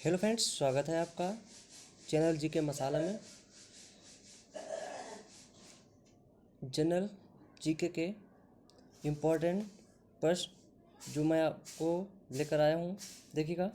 Hello friends, स्वागत है आपका चैनल जी के मसाला में। जनरल जीके के इम्पोर्टेंट प्रश्न जो मैं आपको लेकर आया हूँ, देखिएगा।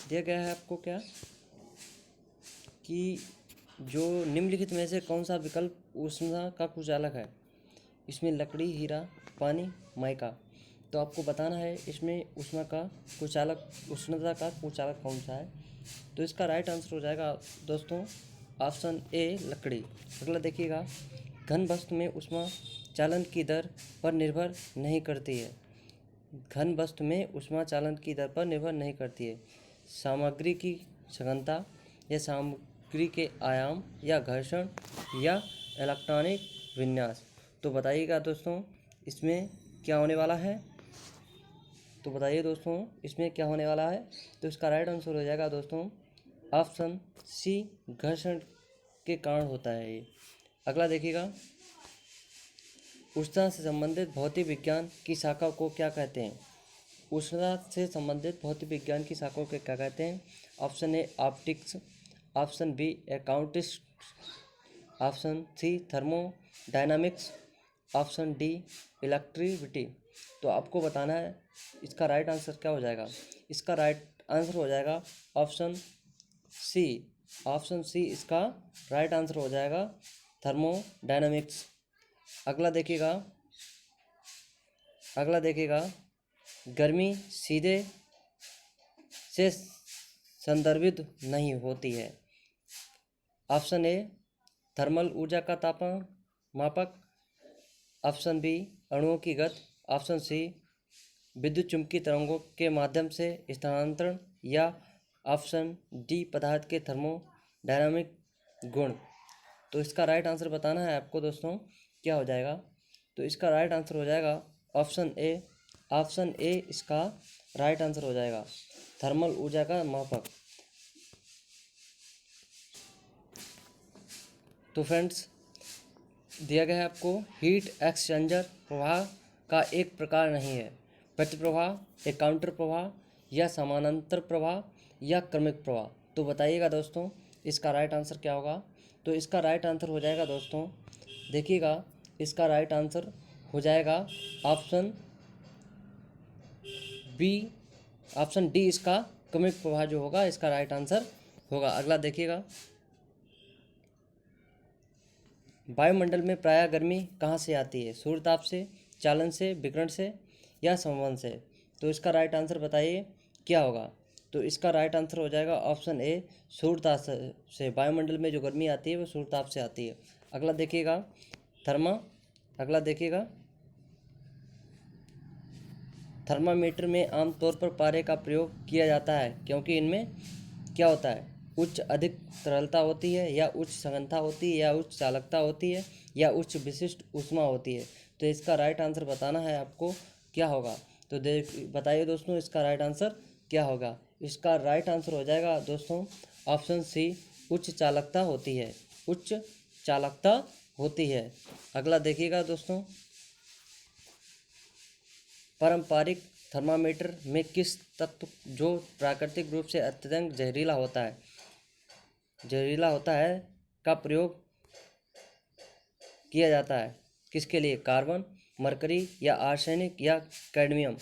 दिया गया है आपको क्या कि जो निम्नलिखित में से कौन सा विकल्प उष्णता का कुचालक है। इसमें लकड़ी, हीरा, पानी, माइका। तो आपको बताना है इसमें उष्णता का कुचालक कौन सा है। तो इसका राइट आंसर हो जाएगा दोस्तों ऑप्शन ए, लकड़ी। अगला देखिएगा, घन वस्तु में ऊष्मा चालन की दर पर निर्भर नहीं करती है। घन वस्तु में ऊष्मा चालन की दर पर निर्भर नहीं करती है। सामग्री की सघनता या सामग्री के आयाम या घर्षण या इलेक्ट्रॉनिक विन्यास। तो बताइएगा दोस्तों इसमें क्या होने वाला है। तो बताइए दोस्तों इसमें क्या होने वाला है। तो इसका राइट आंसर हो जाएगा दोस्तों ऑप्शन सी, घर्षण के कारण होता है ये। अगला देखिएगा, उष्णता से संबंधित भौतिक विज्ञान की शाखा को क्या कहते हैं। उष्णता से संबंधित भौतिक विज्ञान की शाखा को क्या कहते हैं। Option A, optics. Option B, acoustics. Option C, thermodynamics. Option D, electricity. तो आपको बताना है इसका राइट आंसर क्या हो जाएगा। इसका राइट आंसर हो जाएगा ऑप्शन सी। ऑप्शन सी इसका राइट आंसर हो जाएगा, थर्मोडायनामिक्स। अगला देखिएगा, गर्मी सीधे से संदर्भित नहीं होती है। ऑप्शन ए, थर्मल ऊर्जा का तापमान मापक। ऑप्शन बी, अणुओं की गति। ऑप्शन सी, विद्युत चुम्बकीय तरंगों के माध्यम से स्थानांतरण। या ऑप्शन डी, पदार्थ के थर्मोडायनामिक गुण। तो इसका राइट आंसर बताना है आपको दोस्तों क्या हो जाएगा। तो इसका राइट आंसर हो जाएगा ऑप्शन ए। ऑप्शन ए इसका राइट आंसर हो जाएगा, थर्मल ऊर्जा का मापक। तो फ्रेंड्स दिया गया है आपको, हीट एक्सचेंजर प्रवाह का एक प्रकार नहीं है। प्रतिप्रवाह, एक काउंटर प्रवाह, या समानांतर प्रवाह, या क्रमिक प्रवाह। तो बताइएगा दोस्तों इसका राइट आंसर क्या होगा। तो इसका राइट आंसर हो जाएगा दोस्तों, देखिएगा, इसका राइट आंसर हो जाएगा ऑप्शन बी। ऑप्शन डी इसका क्रमिक प्रवाह जो होगा इसका राइट आंसर होगा। अगला देखिएगा, वायुमंडल में प्रायः गर्मी कहाँ से आती है। सूर्य ताप से, चालन से, विकिरण से, या संवहन से। तो इसका राइट आंसर बताइए क्या होगा। तो इसका राइट आंसर हो जाएगा ऑप्शन ए, सूर्य ताप से। वायुमंडल में जो गर्मी आती है वो सूर्य ताप से आती है। अगला देखिएगा, थर्मामीटर में आमतौर पर पारे का प्रयोग किया जाता है क्योंकि इनमें क्या होता है, अधिक तरलता होती है, या उच्च सघनता होती है, या उच्च चालकता होती है, या उच्च विशिष्ट ऊष्मा होती है। तो इसका राइट आंसर बताना है आपको क्या होगा। तो बताइए दोस्तों इसका राइट आंसर क्या होगा। इसका राइट आंसर हो जाएगा दोस्तों ऑप्शन सी, उच्च चालकता होती है। उच्च चालकता होती है। अगला देखिएगा दोस्तों, पारंपरिक थर्मामीटर में किस तत्व जो प्राकृतिक रूप से अत्यधिक जहरीला होता है का प्रयोग किया जाता है। किसके लिए, कार्बन, मरकरी, या आर्सेनिक, या कैडमियम।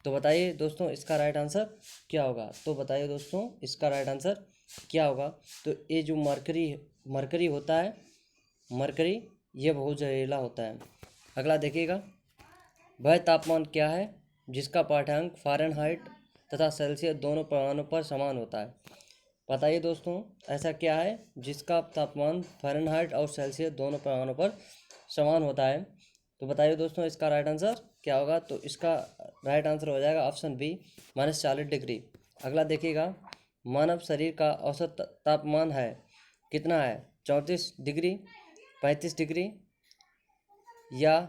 तो बताइए दोस्तों इसका राइट आंसर क्या होगा। तो बताइए दोस्तों इसका राइट आंसर क्या होगा। तो ये जो मरकरी होता है, मरकरी ये बहुत जहरीला होता है। अगला देखिएगा, वह तापमान क्या है जिसका पाठ्यांक फ़ारेनहाइट तथा सेल्सियस दोनों पैमानों पर समान होता है। बताइए दोस्तों ऐसा क्या है जिसका तापमान फ़ारेनहाइट और सेल्सियस दोनों पैमानों पर समान होता है। तो बताइए दोस्तों इसका राइट आंसर क्या होगा। तो इसका राइट आंसर हो जाएगा ऑप्शन बी, -40 डिग्री। अगला देखिएगा, मानव शरीर का औसत तापमान है कितना है, 34 डिग्री, 35 डिग्री, या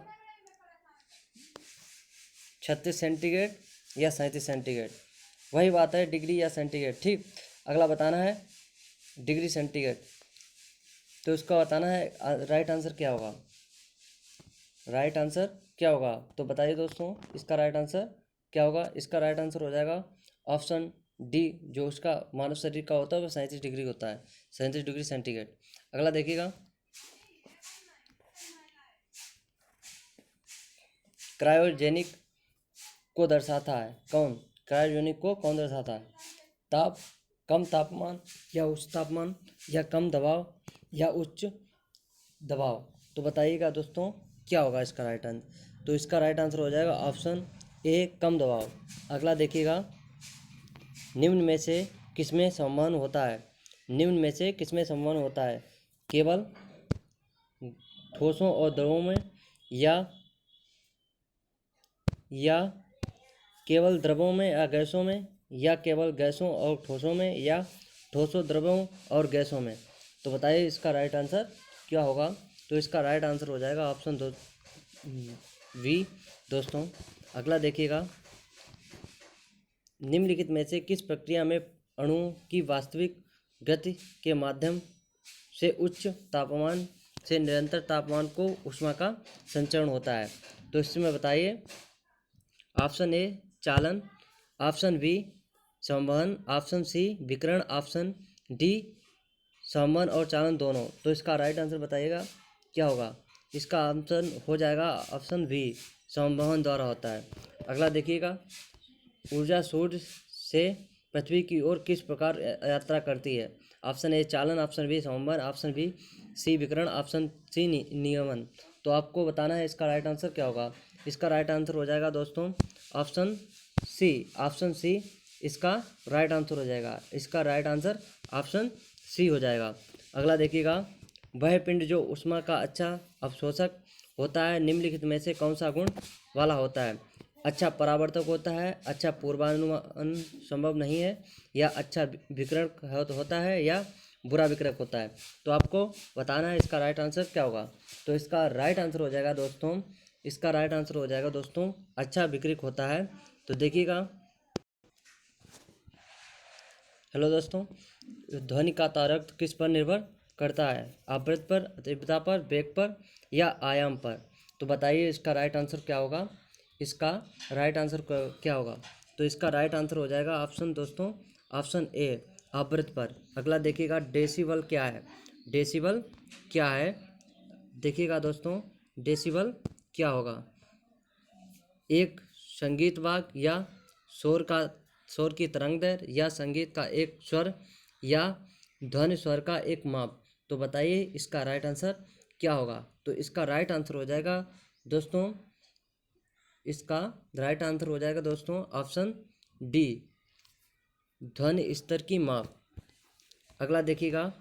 36 सेंटीग्रेड, या 37 सेंटीग्रेड। वही बात है, डिग्री या सेंटीग्रेड, ठीक। अगला बताना है डिग्री सेंटीग्रेड। तो इसका बताना है राइट आंसर क्या होगा। राइट आंसर क्या होगा। तो बताइए दोस्तों इसका राइट आंसर क्या होगा। इसका राइट आंसर हो जाएगा ऑप्शन डी जो उसका मानव शरीर का होता है वो 37 डिग्री होता है, 37 डिग्री सेंटीग्रेड। अगला देखिएगा, क्रायोजेनिक को दर्शाता है कौन? क्रायोजेनिक को कौन दर्शाता है? कम तापमान या उच्च तापमान या कम दबाव या उच्च दबाव। तो बताइएगा दोस्तों क्या होगा इसका राइट आंसर? तो इसका राइट आंसर हो जाएगा ऑप्शन ए, कम दबाव। अगला देखिएगा, निम्न में से किसमें संवहन होता है? निम्न में से किसमें संवहन होता है? केवल ठोसों और द्रवों में या केवल द्रवों में या गैसों में, या केवल गैसों और ठोसों में, या ठोसों द्रवों और गैसों में। तो बताइए इसका राइट आंसर क्या होगा? तो इसका राइट आंसर हो जाएगा ऑप्शन वी दोस्तों। अगला देखिएगा, निम्नलिखित में से किस प्रक्रिया में अणुओं की वास्तविक गति के माध्यम से उच्च तापमान से निरंतर तापमान को ऊष्मा का संचरण होता है? तो इसमें बताइए, ऑप्शन ए चालन, ऑप्शन बी संवहन, ऑप्शन सी विकिरण, ऑप्शन डी संवहन और चालन दोनों। तो इसका राइट आंसर बताइएगा क्या होगा? इसका आंसर हो जाएगा ऑप्शन बी, संवहन द्वारा होता है। अगला देखिएगा, ऊर्जा सूर्य से पृथ्वी की ओर किस प्रकार यात्रा करती है? ऑप्शन ए चालन, ऑप्शन बी संवहन, ऑप्शन बी सी विकिरण, ऑप्शन सी नियमन। तो आपको बताना है इसका राइट आंसर क्या होगा। इसका राइट आंसर हो जाएगा दोस्तों ऑप्शन सी, ऑप्शन सी इसका राइट आंसर हो जाएगा। इसका राइट आंसर ऑप्शन सी हो जाएगा। अगला देखिएगा, वह पिंड जो ऊष्मा का अच्छा अवशोषक होता है निम्नलिखित में से कौन सा गुण वाला होता है? अच्छा परावर्तक होता है, अच्छा पूर्वानुमान संभव नहीं है, या अच्छा विकिरण होता है, या बुरा विकिरक होता है। तो आपको बताना है इसका राइट आंसर क्या होगा। तो इसका राइट आंसर हो जाएगा दोस्तों, इसका राइट आंसर हो जाएगा दोस्तों अच्छा विकिरक होता है। तो देखिएगा, हेलो दोस्तों, ध्वनि का तारक किस पर निर्भर करता है? आवृत्ति पर, तीव्रता पर, वेग पर, या आयाम पर। तो बताइए इसका राइट आंसर क्या होगा। इसका राइट आंसर क्या होगा? तो इसका राइट आंसर हो जाएगा ऑप्शन दोस्तों, ऑप्शन ए आवृत्ति पर। अगला देखिएगा, डेसिबल क्या है? डेसिबल क्या है? देखिएगा दोस्तों, डेसिबल क्या होगा? एक संगीत वाद्य या शोर की तरंग दैर्घ्य, या संगीत का एक स्वर, या ध्वनि स्वर का एक माप। तो बताइए इसका राइट आंसर क्या होगा। तो इसका राइट आंसर हो जाएगा दोस्तों, इसका राइट आंसर हो जाएगा दोस्तों ऑप्शन डी, ध्वनि स्तर की माप। अगला देखिएगा,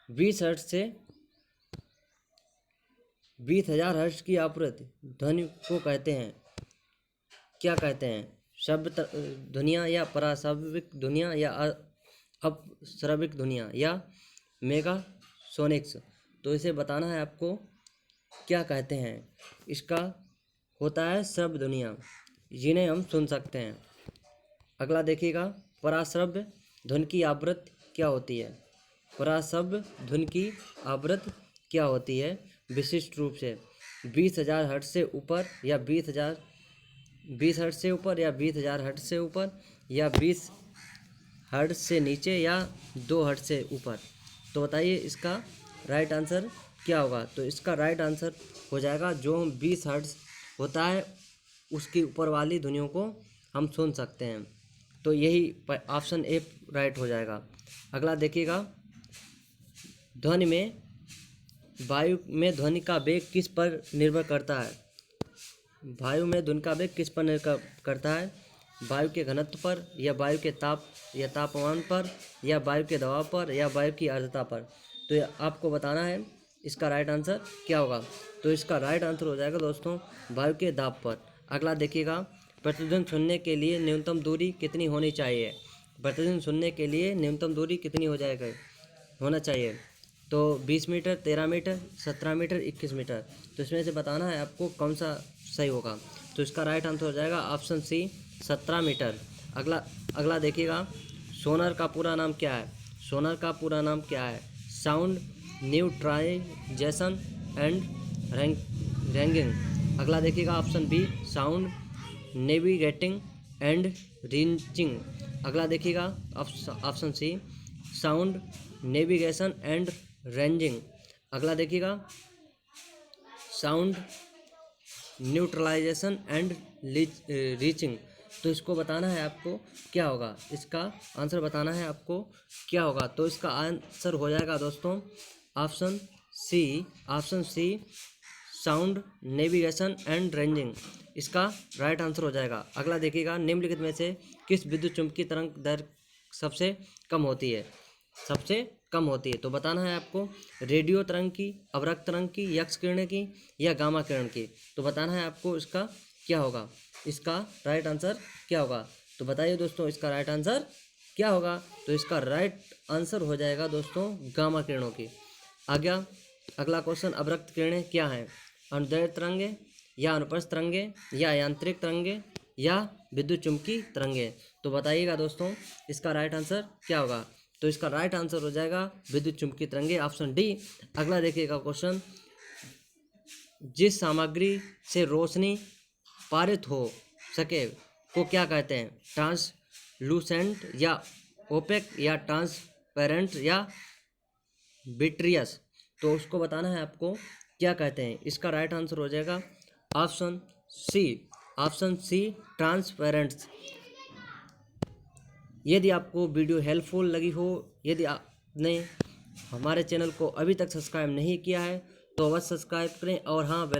20 हर्ट्ज से 20,000 हर्ट्ज की आवृत्ति ध्वनि को कहते हैं, क्या कहते हैं? शब्द ध्वनियाँ, या पराश्रविक ध्वनियाँ, या अपश्रविक ध्वनियाँ, या मेगासोनिक्स। तो इसे बताना है आपको क्या कहते हैं। इसका होता है श्रव्य ध्वनियाँ, जिन्हें हम सुन सकते हैं। अगला देखिएगा, पराश्रव्य ध्वनि की आवृत्ति क्या होती है? पराश्रव्य ध्वनि की आवृत्ति क्या होती है? विशिष्ट रूप से 20,000 हर्ट्ज से ऊपर, या 20 हर्ट्ज से ऊपर, या 20,000 हर्ट्ज से ऊपर, या 20 हर्ट्ज से नीचे, या 2 हर्ट्ज से ऊपर। तो बताइए इसका राइट आंसर क्या होगा। तो इसका राइट आंसर हो जाएगा जो 20 हर्ट्ज होता है उसकी ऊपर वाली ध्वनियों को हम सुन सकते हैं। तो यही ऑप्शन ए राइट हो जाएगा। अगला देखिएगा, ध्वनि में वायु में ध्वनि का वेग किस पर निर्भर करता है? वायु में ध्वनि का वेग किस पर निर्भर करता है? वायु के घनत्व पर, या वायु के तापमान पर, या वायु के दबाव पर, या वायु की आर्द्रता पर। तो आपको बताना है इसका राइट आंसर क्या होगा। तो इसका राइट आंसर हो जाएगा दोस्तों वायु के दाब पर। अगला देखिएगा, प्रतिध्वनि सुनने के लिए न्यूनतम दूरी कितनी होनी चाहिए? प्रतिध्वनि सुनने के लिए न्यूनतम दूरी कितनी होना चाहिए? तो 20 मीटर, 13 मीटर, 17 मीटर, 21 मीटर। तो इसमें से बताना है आपको कौन सा सही होगा। तो इसका राइट आंसर हो जाएगा ऑप्शन सी, 17 मीटर। अगला देखिएगा, सोनार का पूरा नाम क्या है? सोनार का पूरा नाम क्या है? Sound neutralization and ranging. अगला देखिएगा option B, sound navigating and reaching. अगला देखिएगा option C sound navigation and ranging. अगला देखिएगा साउंड न्यूट्रलाइजेशन एंड रीचिंग। तो इसको बताना है आपको क्या होगा, इसका आंसर बताना है आपको क्या होगा। तो इसका आंसर हो जाएगा दोस्तों option C sound navigation and ranging, इसका राइट आंसर हो जाएगा। अगला देखिएगा निम्नलिखित में से किस विद्युत चुम्बकीय तरंग दर सबसे कम होती है, सबसे कम होती है। तो बताना है आपको रेडियो तरंग की, अवरक्त तरंग की, यक्स किरण की या गामा किरण की। तो बताना है आपको इसका क्या होगा, इसका राइट आंसर क्या होगा। तो बताइए दोस्तों इसका राइट आंसर क्या होगा। तो इसका राइट आंसर हो जाएगा दोस्तों गामा किरणों की। आगे अगला क्वेश्चन, अवरक्त किरणें क्या हैं, अनुदैर्ध्य तरंगे या अनुप्रस्थ तरंगे या यांत्रिक तरंगे या विद्युत चुम्बकीय तरंगे। तो बताइएगा दोस्तों इसका राइट आंसर क्या होगा। तो इसका राइट आंसर हो जाएगा विद्युत चुम्बकीय तरंगे, ऑप्शन डी। अगला देखिएगा क्वेश्चन, जिस सामग्री से रोशनी पारित हो सके को क्या कहते हैं, ट्रांसलूसेंट या ओपेक या ट्रांसपेरेंट या विट्रियस। तो उसको बताना है आपको क्या कहते हैं। इसका राइट आंसर हो जाएगा ऑप्शन सी ट्रांसपेरेंट। यदि आपको वीडियो हेल्पफुल लगी हो, यदि आपने हमारे चैनल को अभी तक सब्सक्राइब नहीं किया है तो अवश्य सब्सक्राइब करें और हाँ बेल